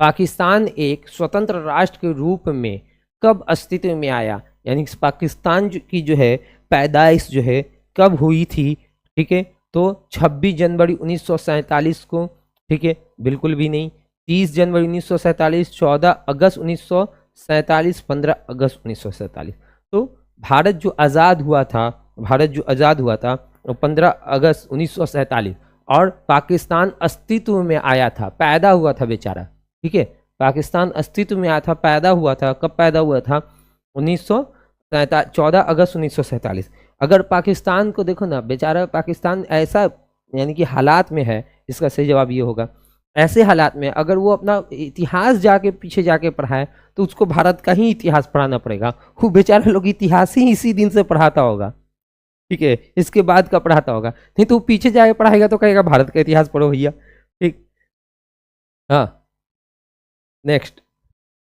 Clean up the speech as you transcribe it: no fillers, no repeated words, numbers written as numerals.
पाकिस्तान एक स्वतंत्र राष्ट्र के रूप में कब अस्तित्व में आया, यानी पाकिस्तान की जो है पैदाइश जो है कब हुई थी, ठीक है। तो 26 जनवरी 1947 को, ठीक है, बिल्कुल भी नहीं। 30 जनवरी 1947, 14 अगस्त 1947, 15 अगस्त 1947। तो भारत जो आज़ाद हुआ था, वो 15 अगस्त 1947, और पाकिस्तान अस्तित्व में आया था, पैदा हुआ था बेचारा, ठीक है। पाकिस्तान अस्तित्व में आया था, पैदा हुआ था, कब पैदा हुआ था? 14 अगस्त 1947। अगर पाकिस्तान को देखो ना बेचारा, पाकिस्तान ऐसा यानी कि हालात में है, इसका सही जवाब ये होगा, ऐसे हालात में अगर वो अपना इतिहास जाके पीछे जाके पढ़ाए तो उसको भारत का ही इतिहास पढ़ाना पड़ेगा। वो बेचारा लोग इतिहास ही इसी दिन से पढ़ाता होगा, ठीक है, इसके बाद का पढ़ाता होगा। नहीं तो वो पीछे जाके पढ़ाएगा तो कहेगा भारत का इतिहास पढ़ो भैया, ठीक। हाँ, नेक्स्ट।